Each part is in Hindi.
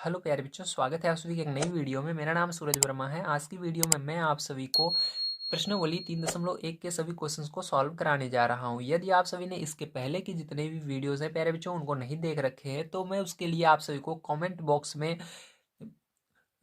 हेलो प्यारे बच्चों, स्वागत है आप सभी की एक नई वीडियो में। मेरा नाम सूरज वर्मा है। आज की वीडियो में मैं आप सभी को प्रश्नावली 3.1 के सभी क्वेश्चंस को सॉल्व कराने जा रहा हूं। यदि आप सभी ने इसके पहले की जितने भी वीडियोस हैं प्यारे बच्चों उनको नहीं देख रखे हैं तो मैं उसके लिए आप सभी को कमेंट बॉक्स में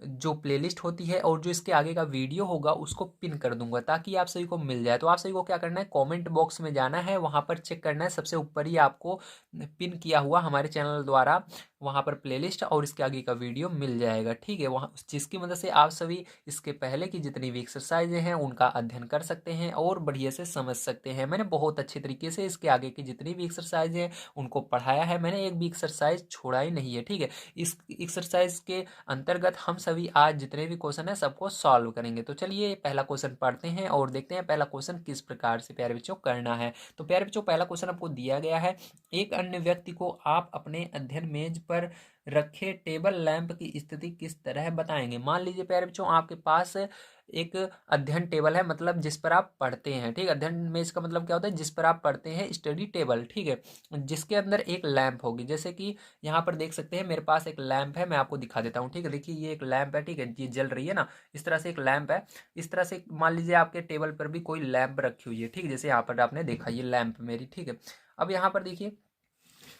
जो प्लेलिस्ट होती है और जो इसके आगे का वीडियो होगा उसको पिन कर दूंगा ताकि आप सभी को मिल जाए। तो आप सभी को क्या करना है, कमेंट बॉक्स में जाना है, वहां पर चेक करना है, सबसे ऊपर ही आपको पिन किया हुआ हमारे चैनल द्वारा वहां पर प्लेलिस्ट और इसके आगे का वीडियो मिल जाएगा। ठीक है, वहां जिसकी मदद से आप सभी इसके पहले की जितनी भी एक्सरसाइजें हैं उनका अध्ययन कर सकते हैं और बढ़िया से समझ सकते हैं। मैंने बहुत अच्छे तरीके से इसके आगे की जितनी भी एक्सरसाइज है उनको पढ़ाया है। मैंने एक भी एक्सरसाइज छोड़ा ही नहीं है। ठीक है, इस एक्सरसाइज के अंतर्गत हम सभी आज जितने भी क्वेश्चन है सबको सॉल्व करेंगे। तो चलिए पहला क्वेश्चन पढ़ते हैं और देखते हैं पहला क्वेश्चन किस प्रकार से प्यारे बच्चों करना है। तो प्यारे बच्चों पहला क्वेश्चन आपको दिया गया है, एक अन्य व्यक्ति को आप अपने अध्ययन मेज पर रखे टेबल लैंप की स्थिति किस तरह बताएंगे। मान लीजिए प्यारे बच्चों आपके पास एक अध्ययन टेबल है, मतलब जिस पर आप पढ़ते हैं। ठीक, अध्ययन मेज का मतलब क्या होता है, जिस पर आप पढ़ते हैं, स्टडी टेबल। ठीक है, जिसके अंदर एक लैंप होगी, जैसे कि यहाँ पर देख सकते हैं मेरे पास एक लैंप है, मैं आपको दिखा देता हूँ। ठीक है, देखिए ये एक लैंप है। ठीक है, ये जल रही है ना, इस तरह से एक लैंप है। इस तरह से मान लीजिए आपके टेबल पर भी कोई लैंप रखी हुई है। ठीक है, जैसे यहाँ पर आपने देखा ये लैंप मेरी। ठीक है, अब यहाँ पर देखिए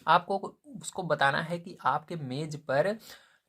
आपको उसको बताना है कि आपके मेज पर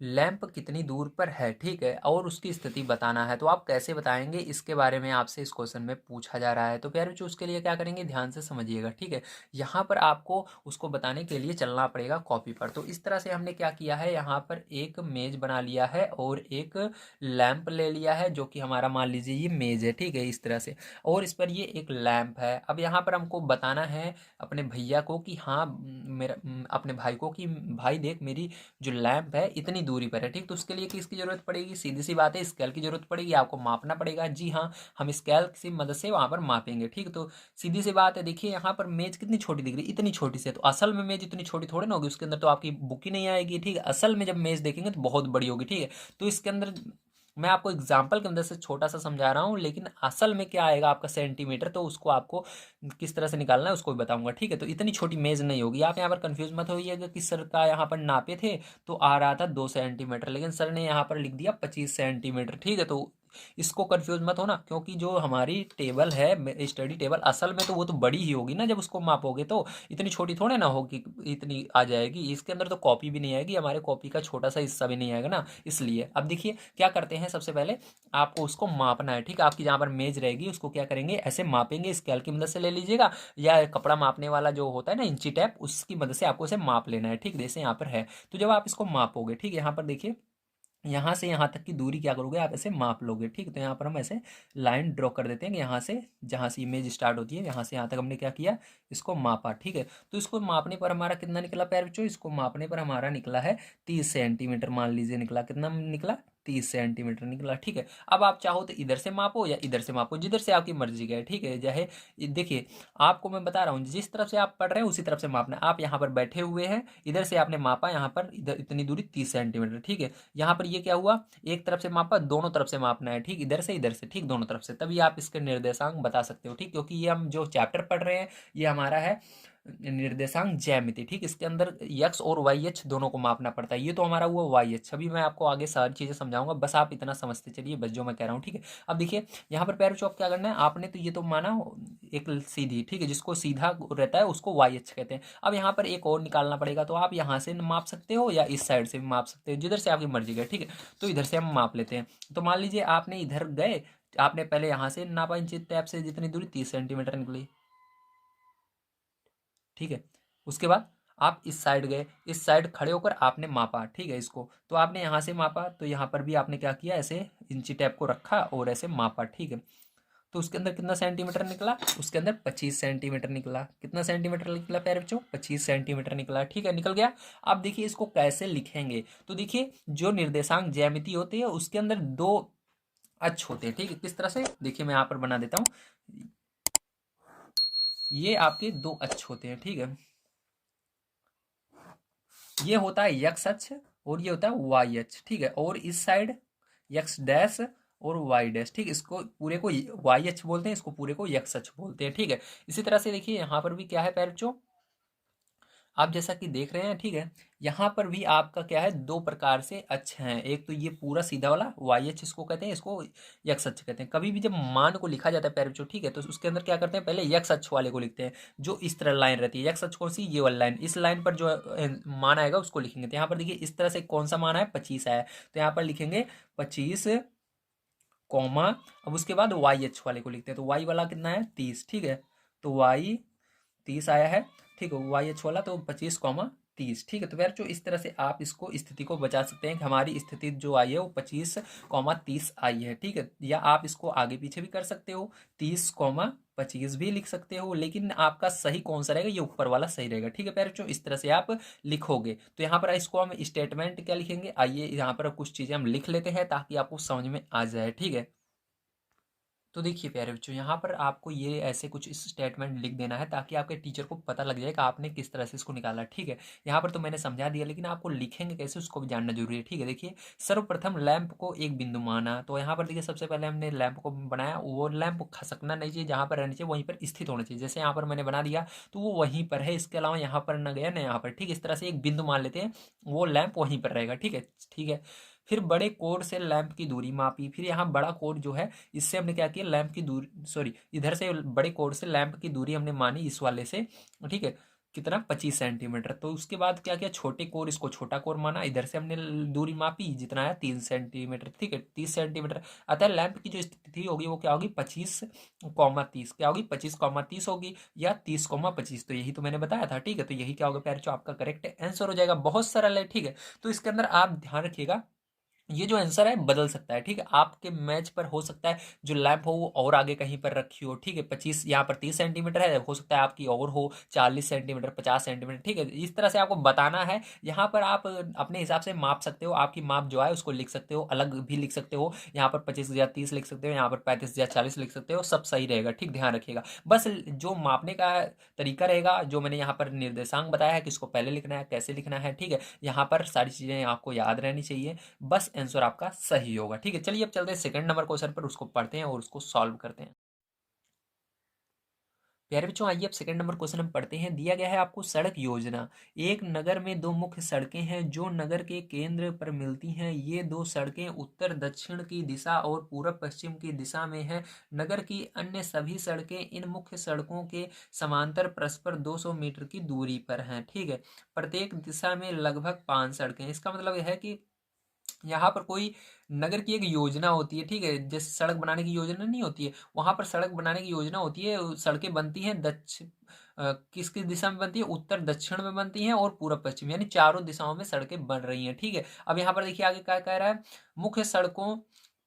लैंप कितनी दूर पर है। ठीक है, और उसकी स्थिति बताना है। तो आप कैसे बताएंगे, इसके बारे में आपसे इस क्वेश्चन में पूछा जा रहा है। तो प्यारे बच्चों उसके लिए क्या करेंगे, ध्यान से समझिएगा। ठीक है, यहाँ पर आपको उसको बताने के लिए चलना पड़ेगा कॉपी पर। तो इस तरह से हमने क्या किया है, यहाँ पर एक मेज बना लिया है और एक लैंप ले लिया है जो कि हमारा मान लीजिए ये मेज है। ठीक है, इस तरह से, और इस पर ये एक लैंप है। अब यहाँ पर हमको बताना है अपने भैया को कि हाँ मेरा अपने भाई को कि भाई देख मेरी जो लैंप है इतनी दूरी पर है। ठीक, तो उसके लिए किसकी जरूरत पड़ेगी, सीधी सी बात है, स्केल की जरूरत पड़ेगी। आपको मापना पड़ेगा। जी हाँ, हम स्केल की मदद से वहां पर मापेंगे। ठीक, तो सीधी सी बात है। देखिए यहाँ पर मेज कितनी छोटी दिख रही है, इतनी छोटी से, तो असल में मेज इतनी छोटी थोड़ी ना होगी, उसके अंदर तो आपकी बुक ही नहीं आएगी। ठीक है, असल में जब मेज देखेंगे तो बहुत बड़ी होगी। ठीक है, तो इसके अंदर मैं आपको एग्जाम्पल के अंदर से छोटा सा समझा रहा हूँ, लेकिन असल में क्या आएगा आपका सेंटीमीटर, तो उसको आपको किस तरह से निकालना है उसको भी बताऊंगा। ठीक है, तो इतनी छोटी मेज नहीं होगी। आप यहाँ पर कंफ्यूज मत होइएगा कि सर का यहाँ पर नापे थे तो आ रहा था 2 सेंटीमीटर, लेकिन सर ने यहाँ पर लिख दिया 25 सेंटीमीटर। ठीक है, तो इसको कंफ्यूज मत होना, क्योंकि जो हमारी टेबल है स्टडी टेबल असल में तो वो तो बड़ी ही होगी ना, जब उसको मापोगे तो इतनी छोटी थोड़े ना होगी, इतनी आ जाएगी। इसके अंदर तो कॉपी भी नहीं आएगी, हमारे कॉपी का छोटा सा हिस्सा भी नहीं आएगा ना, इसलिए। अब देखिए क्या करते हैं, सबसे पहले आपको उसको मापना है। ठीक है, आपकी जहाँ पर मेज रहेगी उसको क्या करेंगे, ऐसे मापेंगे, स्केल की मदद से ले लीजिएगा या कपड़ा मापने वाला जो होता है ना इंची टेप, उसकी मदद से आपको इसे माप लेना है। ठीक, जैसे यहाँ पर है, तो जब आप इसको मापोगे, ठीक है, यहाँ पर देखिए यहाँ से यहाँ तक की दूरी क्या करोगे, आप ऐसे माप लोगे। ठीक, तो यहाँ पर हम ऐसे लाइन ड्रॉ कर देते हैं कि यहाँ से जहाँ से इमेज स्टार्ट होती है यहाँ से यहाँ तक हमने क्या किया, इसको मापा। ठीक है, तो इसको मापने पर हमारा कितना निकला प्यारे बच्चों, इसको मापने पर हमारा निकला है 30 सेंटीमीटर। मान लीजिए निकला, कितना निकला, 30 सेंटीमीटर निकला। ठीक है, अब आप चाहो तो इधर से मापो या इधर से मापो, जिधर से आपकी मर्जी है। ठीक है, चाहे देखिए आपको मैं बता रहा हूँ जिस तरफ से आप पढ़ रहे हैं उसी तरफ से मापना है। आप यहाँ पर बैठे हुए हैं, इधर से आपने मापा, यहाँ पर इधर इतनी दूरी 30 सेंटीमीटर। ठीक है, यहाँ पर ये क्या हुआ, एक तरफ से मापा, दोनों तरफ से मापना है। ठीक, इधर से इधर से, ठीक, दोनों तरफ से, तभी आप इसके निर्देशांक बता सकते हो। ठीक, क्योंकि ये हम जो चैप्टर पढ़ रहे हैं ये हमारा है निर्देशांक ज्यामिति। ठीक, इसके अंदर यक्स और वाई एच दोनों को मापना पड़ता है। ये तो हमारा हुआ वाई एच, अभी मैं आपको आगे सारी चीजें समझाऊंगा, बस आप इतना समझते चलिए बस जो मैं कह रहा हूँ। ठीक है, अब देखिए यहाँ पर पैर चौक क्या करना है, आपने तो ये तो माना एक सीधी। ठीक है, जिसको सीधा रहता है उसको वाई एच कहते हैं। अब यहाँ पर एक और निकालना पड़ेगा, तो आप यहाँ से माप सकते हो या इस साइड से भी माप सकते हो, जिधर से आपकी मर्जी है। ठीक है, तो इधर से हम माप लेते हैं। तो मान लीजिए आपने इधर गए, आपने पहले यहाँ से नापा इंची टैप से, जितनी दूरी 30 सेंटीमीटर निकली। ठीक है, उसके बाद आप इस साइड गए, इस साइड खड़े होकर आपने मापा। ठीक है, इसको तो आपने यहाँ से मापा, तो यहाँ पर भी आपने क्या किया, ऐसे इंची टैप को रखा और ऐसे मापा। ठीक है, तो उसके अंदर कितना सेंटीमीटर निकला, उसके अंदर 25 सेंटीमीटर निकला। कितना सेंटीमीटर निकला प्यारे बच्चों, 25 सेंटीमीटर निकला। ठीक है, निकल गया। अब देखिए इसको कैसे लिखेंगे, तो देखिए जो निर्देशांक ज्यामिति होती है उसके अंदर दो अक्ष होते हैं। ठीक है, किस तरह से, देखिए मैं यहाँ पर बना देता हूँ, ये आपके दो अक्ष होते हैं। ठीक है, ये होता है यक्स अक्ष और ये होता है वाई अक्ष। ठीक है, और इस साइड यक्स डैश और वाई डैश। ठीक, इसको पूरे को वाई अक्ष बोलते हैं, इसको पूरे को यक्स अक्ष बोलते हैं। ठीक है, इसी तरह से देखिए यहाँ पर भी क्या है पैर बच्चों, आप जैसा कि देख रहे हैं, ठीक है, यहाँ पर भी आपका क्या है, दो प्रकार से अक्ष हैं। एक तो ये पूरा सीधा वाला वाई अक्ष इसको कहते हैं, इसको यक्ष अक्ष कहते हैं। कभी भी जब मान को लिखा जाता है प्यारे बच्चों, ठीक है, तो उसके अंदर क्या करते हैं, पहले यक्ष अक्ष वाले को लिखते हैं, जो इस तरह लाइन रहती है। यक्ष अक्ष कौन सी, ये वाली लाइन, इस लाइन पर जो मान आएगा उसको लिखेंगे। तो यहाँ पर देखिए इस तरह से कौन सा मान आया, 25 आया, तो यहाँ पर लिखेंगे 25 कॉमा, अब उसके बाद वाई अक्ष वाले को लिखते हैं। तो वाई वाला कितना है, 30, ठीक है, तो वाई 30 आया है, ठीक है, वाई एच वाला, तो 25,30, ठीक है। तो यार जो इस तरह से आप इसको स्थिति को बचा सकते हैं कि हमारी स्थिति जो आई है वो 25,30 आई है, ठीक है। या आप इसको आगे पीछे भी कर सकते हो, 30,25 भी लिख सकते हो, लेकिन आपका सही कौन सा रहेगा, ये ऊपर वाला सही रहेगा, ठीक है प्यारे बच्चों। इस तरह से आप लिखोगे। तो यहाँ पर इसको हम स्टेटमेंट क्या लिखेंगे, आइए यहाँ पर कुछ चीज़ें हम लिख लेते हैं ताकि आपको समझ में आ जाए, ठीक है। तो देखिए प्यारे बच्चों, यहाँ पर आपको ये ऐसे कुछ स्टेटमेंट लिख देना है ताकि आपके टीचर को पता लग जाए कि आपने किस तरह से इसको निकाला, ठीक है। यहाँ पर तो मैंने समझा दिया, लेकिन आपको लिखेंगे कैसे उसको भी जानना जरूरी है, ठीक है। देखिए, सर्वप्रथम लैंप को एक बिंदु माना, तो यहाँ पर देखिए सबसे पहले हमने लैंप को बनाया, वो लैंप खसकना नहीं चाहिए, जहाँ पर रहना चाहिए वहीं पर स्थित होना चाहिए। जैसे यहाँ पर मैंने बना दिया तो वो वहीं पर है, इसके अलावा यहाँ पर न गया न यहाँ पर, ठीक है। इस तरह से एक बिंदु मान लेते हैं, वो लैंप वहीं पर रहेगा, ठीक है, ठीक है। फिर बड़े कोण से लैंप की दूरी मापी, फिर यहाँ बड़ा कोण जो है, इससे हमने क्या किया, लैंप की दूरी, सॉरी, इधर से बड़े कोण से लैंप की दूरी हमने मानी इस वाले से, ठीक है, कितना, 25 सेंटीमीटर। तो उसके बाद क्या किया, छोटे कोण, इसको छोटा कोण माना, इधर से हमने दूरी मापी, जितना है 3 सेंटीमीटर, ठीक है, 30 सेंटीमीटर। अतः लैंप की जो स्थिति होगी वो क्या होगी, 25,30, क्या होगी, 25,30 होगी, या 30,25। तो यही तो मैंने बताया था, ठीक है। तो यही क्या होगा प्यारे, जो आपका करेक्ट आंसर हो जाएगा। बहुत सरल है, ठीक है। तो इसके अंदर आप ध्यान रखिएगा, ये जो आंसर है बदल सकता है, ठीक है। आपके मैच पर हो सकता है जो लैंप हो वो और आगे कहीं पर रखी हो, ठीक है। 25, यहाँ पर 30 सेंटीमीटर है, हो सकता है आपकी और हो 40 सेंटीमीटर, 50 सेंटीमीटर, ठीक है। इस तरह से आपको बताना है। यहाँ पर आप अपने हिसाब से माप सकते हो, आपकी माप जो है उसको लिख सकते हो, अलग भी लिख सकते हो। यहाँ पर 25,30 लिख सकते हो, यहाँ पर 35,40 लिख सकते हो, सब सही रहेगा, ठीक, ध्यान रखिएगा। बस जो मापने का तरीका रहेगा, जो मैंने यहाँ पर निर्देशांक बताया है, किसको पहले लिखना है, कैसे लिखना है, ठीक है, यहाँ पर सारी चीज़ें आपको याद रहनी चाहिए, बस आंसर आपका सही होगा, ठीक है। चलिए अब चलते हैं सेकंड नंबर क्वेश्चन पर, उसको पढ़ते हैं और उसको सॉल्व करते हैं। प्यारे बच्चों, आइए अब सेकंड नंबर क्वेश्चन हम पढ़ते हैं। दिया गया है आपको सड़क योजना। एक नगर में दो मुख्य सड़कें हैं जो नगर के केंद्र पर मिलती हैं। ये दो सड़कें उत्तर दक्षिण की दिशा और पूरब पश्चिम की दिशा में हैं। नगर की अन्य सभी सड़कें इन मुख्य सड़कों के समांतर परस्पर 200 मीटर की दूरी पर हैं, ठीक है। प्रत्येक दिशा में लगभग 5 सड़कें। इसका मतलब यह है कि यहाँ पर कोई नगर की एक योजना होती है, ठीक है, जैसे सड़क बनाने की योजना नहीं होती है, वहां पर सड़क बनाने की योजना होती है, सड़कें बनती हैं दक्षिण, किस किस दिशा में बनती है, उत्तर दक्षिण में बनती हैं और पूरब पश्चिम, यानी चारों दिशाओं में सड़कें बन रही हैं, ठीक है। अब यहाँ पर देखिए आगे क्या कह रहा है, मुख्य सड़कों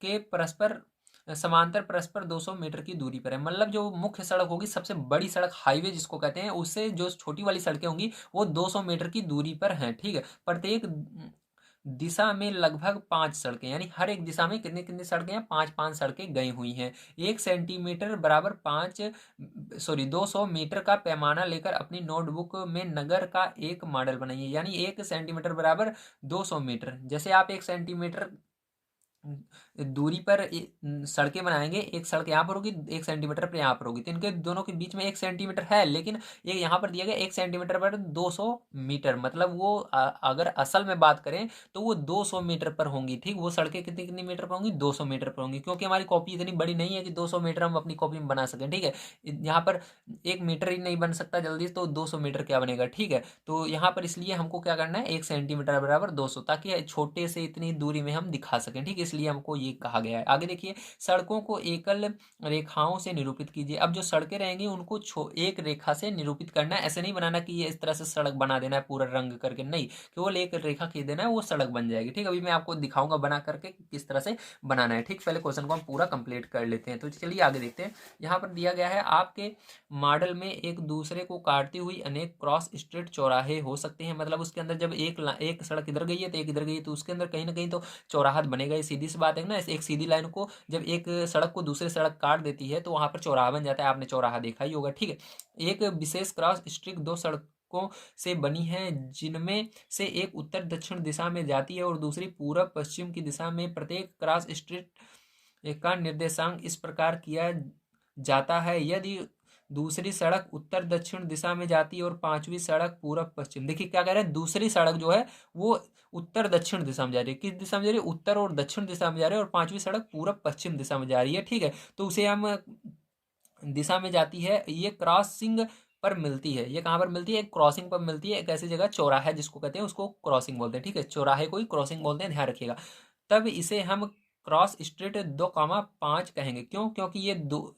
के परस्पर समांतर परस्पर 200 मीटर की दूरी पर है। मतलब जो मुख्य सड़क होगी, सबसे बड़ी सड़क, हाईवे जिसको कहते हैं, उससे जो छोटी वाली सड़कें होंगी वो 200 मीटर की दूरी पर हैं, ठीक है। प्रत्येक दिशा में लगभग 5 सड़कें, यानी हर एक दिशा में कितनी कितनी सड़कें हैं, 5-5 सड़कें गई हुई हैं। 1 सेंटीमीटर बराबर 200 मीटर का पैमाना लेकर अपनी नोटबुक में नगर का एक मॉडल बनाइए। यानी 1 सेंटीमीटर बराबर 200 मीटर, जैसे आप 1 सेंटीमीटर दूरी पर सड़कें बनाएंगे, एक सड़क यहाँ पर होगी, 1 सेंटीमीटर पर यहाँ पर होगी, तो इनके दोनों के बीच में 1 सेंटीमीटर है, लेकिन ये यहाँ पर दिया गया 1 सेंटीमीटर पर 200 मीटर, मतलब वो अगर असल में बात करें तो वो 200 मीटर पर होंगी, ठीक। वो सड़कें कितनी कितनी मीटर पर होंगी, 200 मीटर पर होंगी, क्योंकि हमारी कॉपी इतनी बड़ी नहीं है कि 200 मीटर हम अपनी कॉपी में बना सकें, ठीक है। यहाँ पर 1 मीटर ही नहीं बन सकता जल्दी, तो 200 मीटर क्या बनेगा, ठीक है। तो यहाँ पर इसलिए हमको क्या करना है, 1 सेंटीमीटर बराबर 200, ताकि छोटे से इतनी दूरी में हम दिखा सकें, ठीक है, इसलिए हमको ये कहा गया है। आगे देखिए, सड़कों को एकल रेखाओं से निरूपित कीजिए। अब जो सड़कें रहेंगी उनको एक रेखा से निरूपित करना है, ऐसे नहीं बनाना कि ये इस तरह से सड़क बना देना है पूरा रंग करके, नहीं, केवल एक रेखा खींच देना है, वो सड़क बन जाएगी, ठीक। अभी मैं आपको दिखाऊंगा बना करके किस तरह से बनाना है, ठीक। पहले क्वेश्चन को हम पूरा कंप्लीट कर लेते हैं। तो चलिए आगे देखते हैं। यहाँ पर दिया गया है, आपके मॉडल में एक दूसरे को काटती हुई अनेक क्रॉस स्ट्रेट चौराहे हो सकते हैं। मतलब उसके अंदर जब एक सड़क इधर गई है तो एक इधर गई है, तो उसके अंदर कहीं ना कहीं तो चौराहा बनेगा, ये सीधी सी बात है ना। एक सीधी लाइन को जब एक सड़क को दूसरे सड़क काट देती है तो वहां पर चौराहा बन जाता है, आपने चौराहा देखा ही होगा, ठीक है। एक विशेष क्रॉस स्ट्रिक दो सड़कों से बनी है, जिनमें से एक उत्तर दक्षिण दिशा में जाती है और दूसरी पूरब पश्चिम की दिशा में। प्रत्येक क्रॉस स्ट्रिट का निर्देशांक इस प्रकार किया जाता है, यदि दूसरी सड़क उत्तर दक्षिण दिशा में जाती है और पांचवी सड़क पूरब पश्चिम। देखिए क्या कह रहे हैं, दूसरी सड़क जो है वो उत्तर दक्षिण दिशा में जा रही है। किस दिशा में जा रही है, उत्तर और दक्षिण दिशा में जा रही है, और पांचवी सड़क पूरब पश्चिम दिशा में जा रही है। ठीक है, तो उसे हम दिशा में जाती है, ये क्रॉसिंग पर मिलती है। ये कहाँ पर मिलती है, एक क्रॉसिंग पर मिलती है, एक ऐसी जगह चौराहा जिसको कहते हैं, उसको क्रॉसिंग बोलते हैं। ठीक है, चौराहे को ही क्रॉसिंग बोलते हैं, ध्यान रखिएगा। तब इसे हम क्रॉस स्ट्रीट 2,5 कहेंगे। क्यों, क्योंकि ये दो,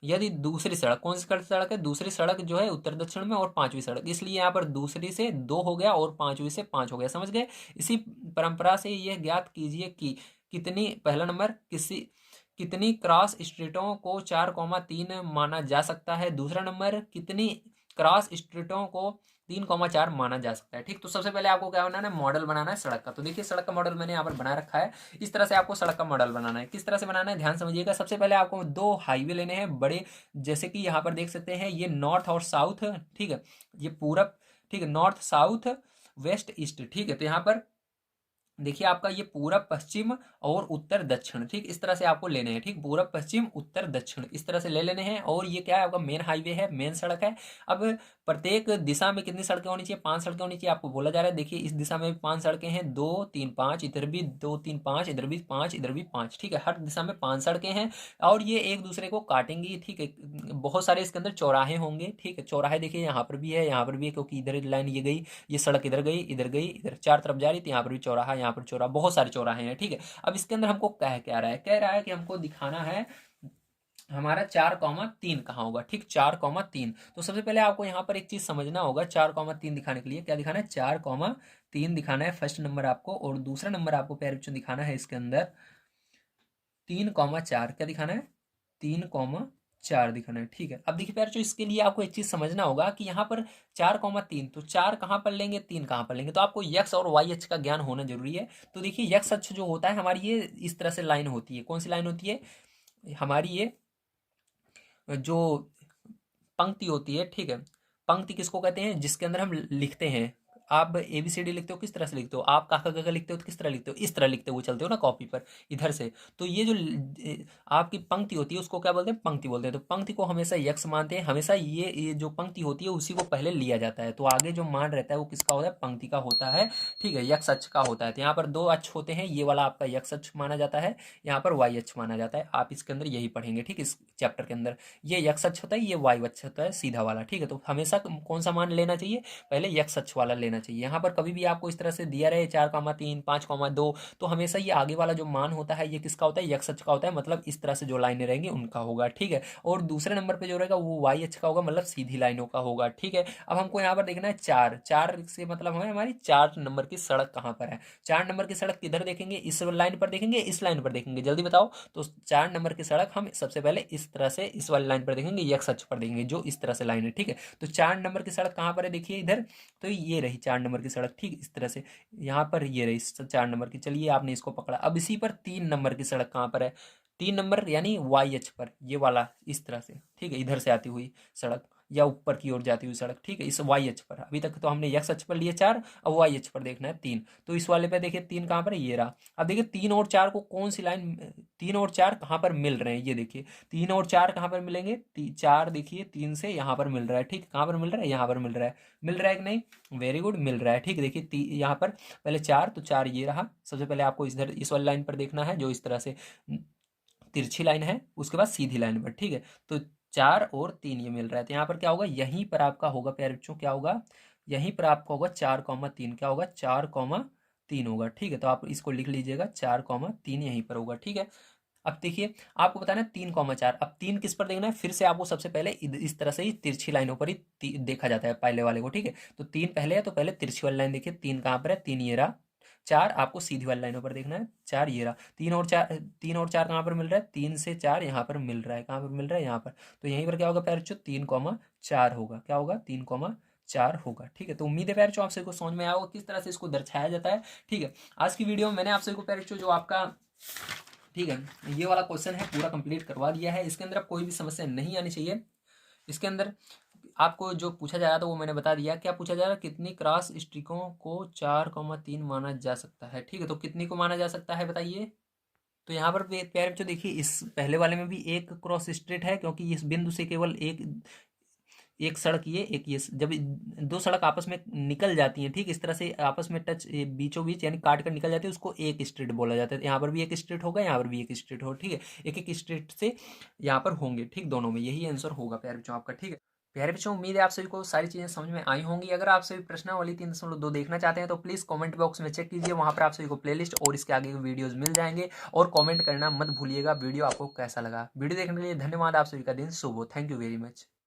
यदि दूसरी सड़क, कौन सी सड़क है, दूसरी सड़क जो है उत्तर दक्षिण में, और पांचवी सड़क, इसलिए यहाँ पर दूसरी से 2 हो गया और पांचवी से 5 हो गया। समझ गए। इसी परंपरा से यह ज्ञात कीजिए कि कितनी, पहला नंबर, कितनी क्रॉस स्ट्रीटों को 4,3 माना जा सकता है। दूसरा नंबर, कितनी क्रॉस स्ट्रीटों को 3,4 माना जा सकता है। ठीक, तो सबसे पहले आपको क्या बनाना है, मॉडल बनाना है सड़क का। तो देखिए सड़क का मॉडल मैंने यहाँ पर बना रखा है। इस तरह से आपको सड़क का मॉडल बनाना है। किस तरह से बनाना है, ध्यान समझिएगा। सबसे पहले आपको 2 हाईवे लेने हैं बड़े, जैसे कि यहाँ पर देख सकते हैं, ये नॉर्थ और साउथ। ठीक है, ये पूरब, ठीक है, नॉर्थ साउथ वेस्ट ईस्ट। ठीक है, तो यहाँ पर देखिए आपका ये पूरब पश्चिम और उत्तर दक्षिण, ठीक, इस तरह से आपको लेने हैं। ठीक, पूरब पश्चिम उत्तर दक्षिण इस तरह से ले लेने हैं। और ये क्या है, आपका मेन हाईवे है, मेन सड़क है। अब प्रत्येक दिशा में कितनी सड़कें होनी चाहिए, 5 सड़कें होनी चाहिए, आपको बोला जा रहा है। देखिए इस दिशा में 5 सड़कें हैं, 2 3 5, इधर भी 2 3 5, इधर भी 5, इधर भी 5। ठीक है, हर दिशा में 5 सड़कें हैं और ये एक दूसरे को काटेंगी। ठीक है, बहुत सारे इसके अंदर चौराहे होंगे। ठीक है, चौराहे देखिए यहाँ पर भी है, यहाँ पर भी है, क्योंकि इधर लाइन ये गई, ये सड़क इधर गई, इधर गई, इधर 4 तरफ जा रही थी, यहाँ पर भी चौराहा, यहाँ पर चौराहा, बहुत सारे चौराहे हैं। ठीक है, अब इसके अंदर हमको कह क्या रहा है, कह रहा है कि हमको दिखाना है हमारा 4,3 कहाँ होगा। ठीक, 4,3। तो सबसे पहले आपको यहाँ पर एक चीज समझना होगा, 4,3 दिखाने के लिए क्या दिखाना है, 4,3 दिखाना है फर्स्ट नंबर आपको। और दूसरा नंबर आपको प्यारे बच्चों दिखाना है इसके अंदर 3,4। क्या दिखाना है, 3,4 दिखाना है। ठीक है, अब देखिए प्यारे बच्चों, इसके लिए आपको एक चीज समझना होगा कि यहाँ पर 4,3, तो 4 कहाँ पर लेंगे, 3 कहाँ पर लेंगे, तो आपको यक्स और वाई अक्ष का ज्ञान होना जरूरी है। तो देखिए यक्स अक्ष जो होता है हमारी, ये इस तरह से लाइन होती है। कौन सी लाइन होती है हमारी, ये जो पंक्ति होती है। ठीक है, पंक्ति किसको कहते हैं, जिसके अंदर हम लिखते हैं। आप ABCD लिखते हो किस तरह से लिखते हो, आप काका काका लिखते हो तो किस तरह लिखते हो, इस तरह लिखते हुए चलते हो ना कॉपी पर, इधर से। तो ये जो आपकी पंक्ति होती है उसको क्या बोलते हैं, पंक्ति बोलते हैं। तो पंक्ति को हमेशा यक्स मानते हैं, हमेशा ये जो पंक्ति होती है उसी को पहले लिया जाता है। तो आगे जो मान रहता है वो किसका होता है, पंक्ति का होता है। ठीक है, यक्स अक्ष का होता है। तो यहाँ पर 2 अक्ष होते हैं, ये वाला आपका यक्स अक्ष माना जाता है, यहाँ पर वाई अक्ष माना जाता है। आप इसके अंदर यही पढ़ेंगे। ठीक, इस चैप्टर के अंदर ये यक्स अक्ष होता है, ये वाई अक्ष होता है, सीधा वाला। ठीक है, तो हमेशा कौन सा मान लेना चाहिए, पहले यक्स अक्ष वाला लेना चाहिए। यहाँ पर कभी भी आपको इस तरह से दिया रहे 4,3 5,2, तो हमेशा ये आगे वाला जो मान होता है ये किसका होता है, यक्स अक्ष का होता है। मतलब इस तरह से जो लाइनें रहेंगी उनका होगा। ठीक है, और दूसरे नंबर पे जो रहेगा वो वाई अक्ष का होगा, मतलब सीधी लाइनों का होगा। ठीक है, अब हमको यहाँ पर देखना है 4 4 से मतलब हमें हमारी 4 नंबर की सड़क कहाँ पर है। 4 नंबर की सड़क किधर देखेंगे, इस लाइन पर देखेंगे, इस लाइन पर देखेंगे, जल्दी बताओ। तो 4 नंबर की सड़क हम सबसे पहले इस तरह से इस वाली लाइन पर देखेंगे, यक्स अक्ष पर देखेंगे, जो इस तरह से लाइन है। ठीक है, तो 4 नंबर की सड़क कहाँ पर है, देखिए इधर। तो ये रही 4 नंबर की सड़क। ठीक, इस तरह से यहाँ पर ये रही 4 नंबर की। चलिए आपने इसको पकड़ा। अब इसी पर 3 नंबर की सड़क कहाँ पर है, 3 नंबर यानी वाई अक्ष पर, ये वाला इस तरह से। ठीक है, इधर से आती हुई सड़क या ऊपर की ओर जाती हुई सड़क। ठीक है, इस वाई अक्ष पर। अभी तक तो हमने यक्स अक्ष पर लिए 4, अब वाई अक्ष पर देखना है 3। तो इस वाले पे देखिए 3 कहाँ पर है, ये रहा। अब देखिए 3 और 4 को कौन सी लाइन, 3 और 4 कहाँ पर मिल रहे हैं, ये देखिए 3 और 4 कहाँ पर मिलेंगे, 4 देखिए 3 से यहाँ पर मिल रहा है। ठीक, कहाँ पर मिल रहा है, यहाँ पर मिल रहा है। मिल रहा है कि नहीं, वेरी गुड, मिल रहा है। ठीक, देखिए यहाँ पर पहले 4, तो 4 ये रहा। सबसे पहले आपको इधर इस वाली लाइन पर देखना है जो इस तरह से तिरछी लाइन है, उसके बाद सीधी लाइन पर। ठीक है, तो 4 और 3 ये मिल रहा है। तो यहाँ पर क्या होगा, यहीं पर आपका होगा प्यारे बच्चों, क्या होगा, यहीं पर आपका होगा 4,3। क्या होगा, 4,3 होगा। ठीक है, तो आप इसको लिख लीजिएगा, 4,3 यहीं पर होगा। ठीक है, अब देखिए आपको बताना है 3,4। अब 3 किस पर देखना है, फिर से आपको सबसे पहले इस तरह से ही तिरछी लाइनों पर ही देखा जाता है पहले वाले को। ठीक है, तो 3 पहले है, तो पहले तिरछी वाली लाइन देखिए, 3 कहाँ पर है, 3 ये रहा। 4 आपको सीधी वाली लाइनों पर देखना है, 4 ये रहा। 3 और 4 कहाँ पर मिल रहा है, 3 से 4 यहाँ पर मिल रहा है। कहाँ पर मिल रहा है, यहाँ पर। तो यहीं पर क्या होगा प्यारे बच्चों, 3,4 होगा। क्या होगा, 3,4 होगा। ठीक है, तो उम्मीद है प्यारे बच्चों आप सबको समझ में आया होगा किस तरह से इसको दर्शाया जाता है। ठीक है, आज की वीडियो में मैंने आप सबको प्यारे बच्चों जो आपका, ठीक है, ये वाला क्वेश्चन है पूरा कंप्लीट करवा दिया है। इसके अंदर अब कोई भी समस्या नहीं आनी चाहिए। इसके अंदर आपको जो पूछा जा रहा था वो मैंने बता दिया। क्या पूछा जा रहा है, कितनी क्रॉस स्ट्रीकों को 4,3 माना जा सकता है। ठीक है, तो कितनी को माना जा सकता है बताइए, तो यहाँ पर प्यारे बच्चों देखिए, इस पहले वाले में भी एक क्रॉस स्ट्रेट है, क्योंकि इस बिंदु से केवल एक एक सड़क ये एक ये, जब दो सड़क आपस में निकल जाती हैं, ठीक इस तरह से आपस में टच बीचों बीच यानी काट कर निकल जाती है, उसको एक स्ट्रेट बोला जाता है। यहाँ पर भी एक स्ट्रेट होगा, यहाँ पर भी एक स्ट्रेट होगा, ठीक है, एक एक स्ट्रेट से यहाँ पर होंगे, ठीक, दोनों में यही आंसर होगा प्यारे बच्चों आपका, ठीक है। प्यारे बच्चों उम्मीद है आप सभी को सारी चीजें समझ में आई होंगी। अगर आप सभी प्रश्नावली 3.2 देखना चाहते हैं तो प्लीज कमेंट बॉक्स में चेक कीजिए, वहां पर आप सभी को प्लेलिस्ट और इसके आगे के वीडियोस मिल जाएंगे। और कमेंट करना मत भूलिएगा वीडियो आपको कैसा लगा। वीडियो देखने के लिए धन्यवाद। आप सभी का दिन शुभ हो। Thank you very much.